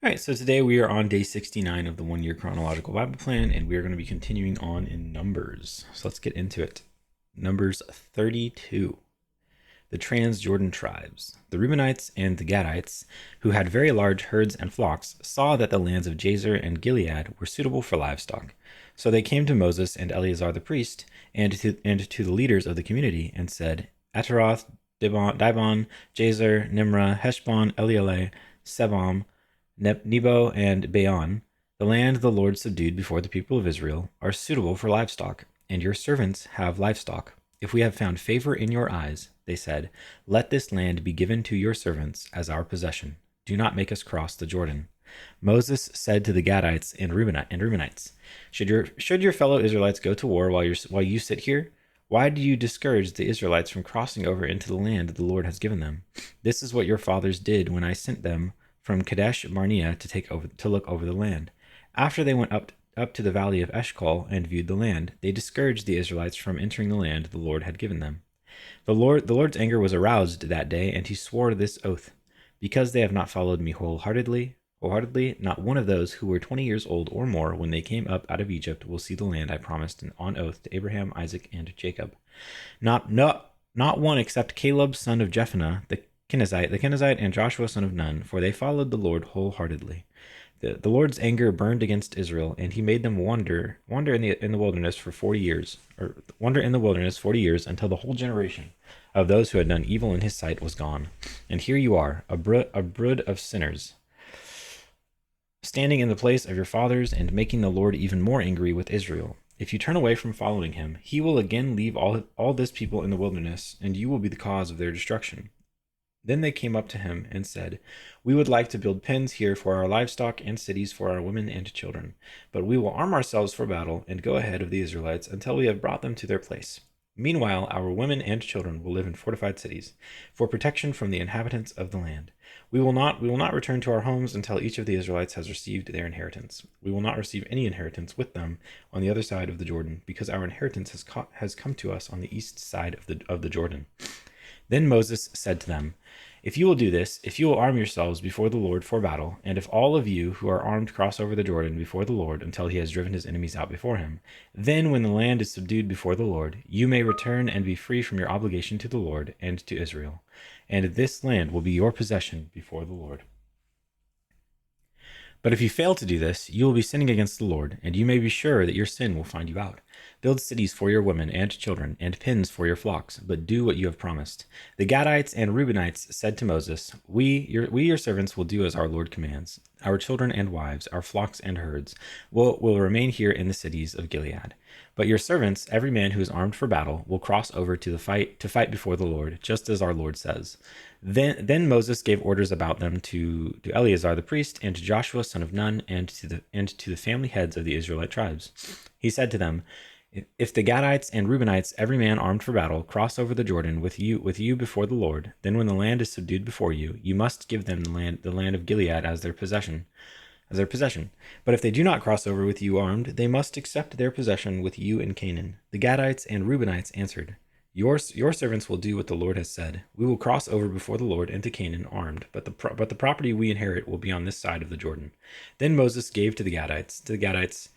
All right, so today we are on day 69 of the 1 year chronological Bible plan, and we are going to be continuing on in Numbers. So let's get into it. Numbers 32. The Transjordan tribes. The Reubenites and the Gadites, who had very large herds and flocks, saw that the lands of Jazer and Gilead were suitable for livestock. So they came to Moses and Eleazar the priest, and to the leaders of the community, and said, Ataroth, Dibon, Jazer, Nimrah, Heshbon, Elealeh, Sebam, Nebo, and Baon, the land the Lord subdued before the people of Israel, are suitable for livestock, and your servants have livestock. If we have found favor in your eyes, they said, let this land be given to your servants as our possession. Do not make us cross the Jordan. Moses said to the Gadites and Reubenites, should your fellow Israelites go to war while you sit here? Why do you discourage the Israelites from crossing over into the land the Lord has given them? This is what your fathers did when I sent them from Kadesh Barnea to look over the land. After they went up to the valley of Eshcol and viewed the land, they discouraged the Israelites from entering the land the Lord had given them. The Lord's anger was aroused that day, and he swore this oath: because they have not followed me wholeheartedly, not one of those who were 20 years old or more when they came up out of Egypt will see the land I promised on oath to Abraham, Isaac, and Jacob. Not one except Caleb, son of Jephunneh, the Kenizzite, and Joshua, son of Nun, for they followed the Lord wholeheartedly. The Lord's anger burned against Israel, and he made them wander in the wilderness for 40 years, or wander in the wilderness 40 years, until the whole generation of those who had done evil in his sight was gone. And here you are, a brood of sinners, standing in the place of your fathers and making the Lord even more angry with Israel. If you turn away from following him, he will again leave all this people in the wilderness, and you will be the cause of their destruction. Then they came up to him and said, we would like to build pens here for our livestock and cities for our women and children, but we will arm ourselves for battle and go ahead of the Israelites until we have brought them to their place. Meanwhile, our women and children will live in fortified cities, for protection from the inhabitants of the land. We will not return to our homes until each of the Israelites has received their inheritance. We will not receive any inheritance with them on the other side of the Jordan, because our inheritance has come to us on the east side of the Jordan. Then Moses said to them, if you will do this, if you will arm yourselves before the Lord for battle, and if all of you who are armed cross over the Jordan before the Lord until he has driven his enemies out before him, then when the land is subdued before the Lord, you may return and be free from your obligation to the Lord and to Israel. And this land will be your possession before the Lord. But if you fail to do this, you will be sinning against the Lord, and you may be sure that your sin will find you out. Build cities for your women and children, and pens for your flocks, but do what you have promised. The Gadites and Reubenites said to Moses, we your servants will do as our Lord commands. Our children and wives, our flocks and herds, will remain here in the cities of Gilead. But your servants, every man who is armed for battle, will cross over to fight before the Lord, just as our Lord says. Then Moses gave orders about them to Eleazar the priest, and to Joshua son of Nun, and to the family heads of the Israelite tribes. He said to them, if the Gadites and Reubenites, every man armed for battle, cross over the Jordan with you before the Lord, then when the land is subdued before you, you must give them the land of Gilead as their possession. But if they do not cross over with you armed, they must accept their possession with you in Canaan. The Gadites and Reubenites answered, your servants will do what the Lord has said. We will cross over before the Lord into Canaan armed, but the property we inherit will be on this side of the Jordan. Then Moses gave to the Gadites,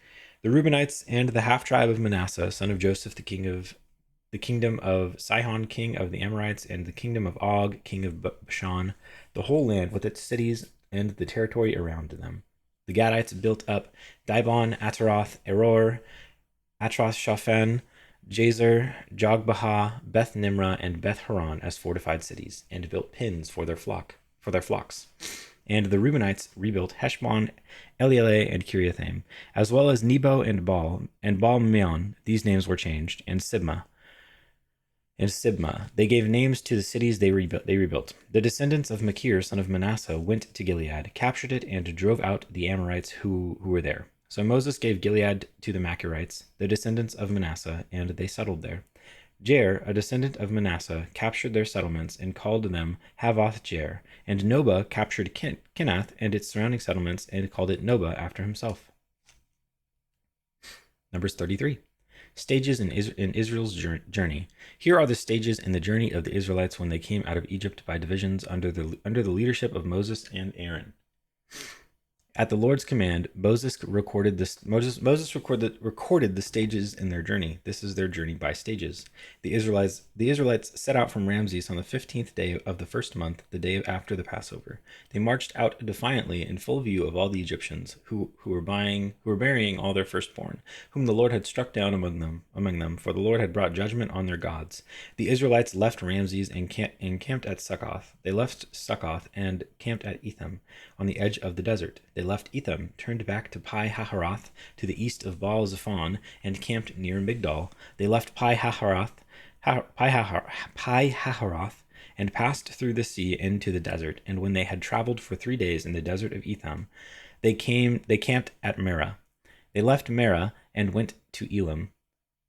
the Reubenites, and the half tribe of Manasseh, son of Joseph, the kingdom of Sihon, king of the Amorites, and the kingdom of Og, king of Bashan, the whole land with its cities and the territory around them. The Gadites built up Dibon, Ataroth, Eror, Atroth Shaphan, Jazer, Jogbehah, Beth Nimrah, and Beth Horon as fortified cities, and built pens for their flocks. And the Reubenites rebuilt Heshbon, Elealeh, and Kiriathaim, as well as Nebo and Baal Meon. These names were changed, and Sibmah. They gave names to the cities they rebuilt. The descendants of Machir, son of Manasseh, went to Gilead, captured it, and drove out the Amorites who were there. So Moses gave Gilead to the Machirites, the descendants of Manasseh, and they settled there. Jair, a descendant of Manasseh, captured their settlements and called them Havoth Jair, and Noba captured Kenath and its surrounding settlements and called it Noba after himself. Numbers 33. Stages in Israel's journey. Here are the stages in the journey of the Israelites when they came out of Egypt by divisions under the leadership of Moses and Aaron. At the Lord's command, Moses recorded the stages in their journey. This is their journey by stages. The Israelites set out from Ramses on the 15th day of the first month, the day after the Passover. They marched out defiantly in full view of all the Egyptians who were burying all their firstborn, whom the Lord had struck down among them, for the Lord had brought judgment on their gods. The Israelites left Ramses and camped at Succoth. They left Succoth and camped at Etham, on the edge of the desert. They left Etham, turned back to Pi Hahiroth, to the east of Baal Zephon, and camped near Migdol. They left Pi Hahiroth, and passed through the sea into the desert. And when they had traveled for 3 days in the desert of Etham, they camped at Merah. They left Merah and went to Elim,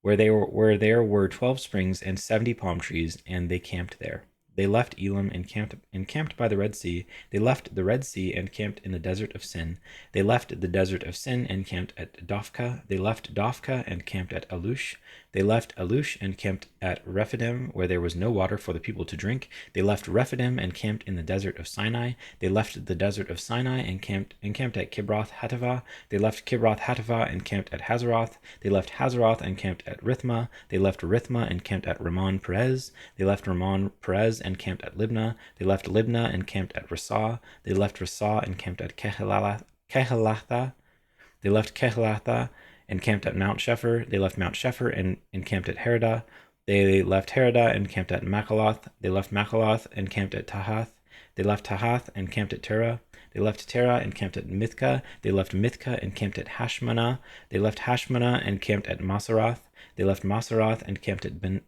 where there were 12 springs and 70 palm trees, and they camped there. They left Elim and camped by the Red Sea. They left the Red Sea and camped in the desert of Sin. They left the desert of Sin and camped at Dophkah. They left Dophkah and camped at Alush. They left Alush and camped at Rephidim, where there was no water for the people to drink. They left Rephidim and camped in the desert of Sinai. They left the desert of Sinai and camped at Kibroth Hattaavah. They left Kibroth Hattaavah and camped at Hazeroth. They left Hazeroth and camped at Rithmah. They left Rithmah and camped at Ramon Perez. They left Ramon Perez and camped at Libnah. They left Libnah and camped at Rasah. They left Rasah and camped at Kehelatha. They left Kehelatha and camped at Mount Shepher. They left Mount Shepher and camped at Heradah. They left Heradah and camped at Machaloth. They left Machaloth and camped at Tahath. They left Tahath and camped at Terah. They left Terah and camped at Mithkah. They left Mithkah and camped at Hashmanah. They left Hashmanah and camped at Maseroth. They left Maseroth and camped at Ben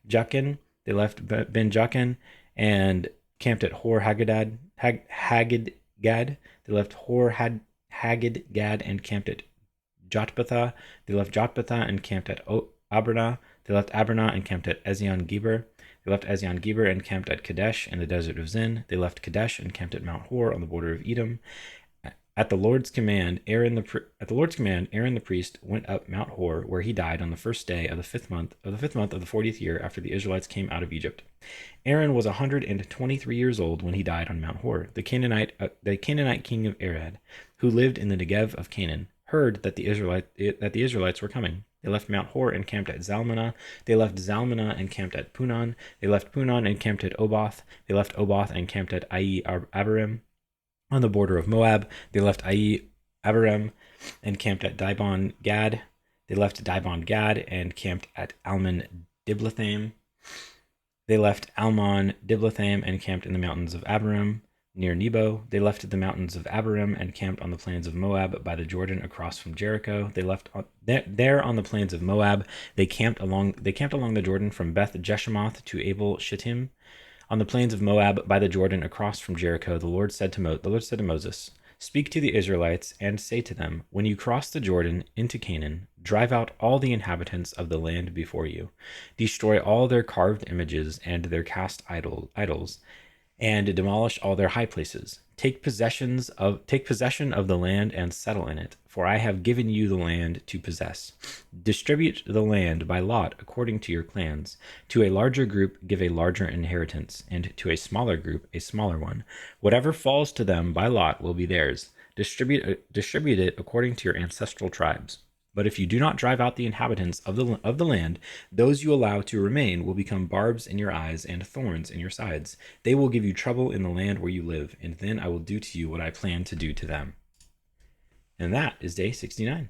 Jakin. They left Ben Jakin and camped at Hor Haggidgad. They left Hor Haggidgad and camped at Jotbathah. They left Jotbathah and camped at Abranah. They left Abranah and camped at Ezion Geber. They left Ezion Geber and camped at Kadesh in the desert of Zin. They left Kadesh and camped at Mount Hor on the border of Edom. At the Lord's command, Aaron the priest went up Mount Hor, where he died on the first day of the fifth month of the 40th year after the Israelites came out of Egypt. Aaron was 123 years old when he died on Mount Hor. The Canaanite king of Arad, who lived in the Negev of Canaan, heard that the Israelites were coming. They left Mount Hor and camped at Zalmanah. They left Zalmanah and camped at Punon. They left Punon and camped at Oboth. They left Oboth and camped at Ai Abarim on the border of Moab. They left Ai Abarim and camped at Dibon Gad. They left Dibon Gad and camped at Almon Diblathaim. They left Almon Diblathaim and camped in the mountains of Abarim near Nebo. They left the mountains of Abarim and camped on the plains of Moab by the Jordan across from Jericho. They left there on the plains of Moab. They camped along the Jordan from Beth Jeshemoth to Abel Shittim. On the plains of Moab by the Jordan across from Jericho, the Lord said to Moses, "Speak to the Israelites and say to them, when you cross the Jordan into Canaan, drive out all the inhabitants of the land before you. Destroy all their carved images and their cast idols, and demolish all their high places. Take possession of the land and settle in it, for I have given you the land to possess. Distribute the land by lot according to your clans. To a larger group give a larger inheritance, and to a smaller group a smaller one. Whatever falls to them by lot will be theirs. Distribute it according to your ancestral tribes. But if you do not drive out the inhabitants of the land, those you allow to remain will become barbs in your eyes and thorns in your sides. They will give you trouble in the land where you live, and then I will do to you what I plan to do to them." And that is day 69.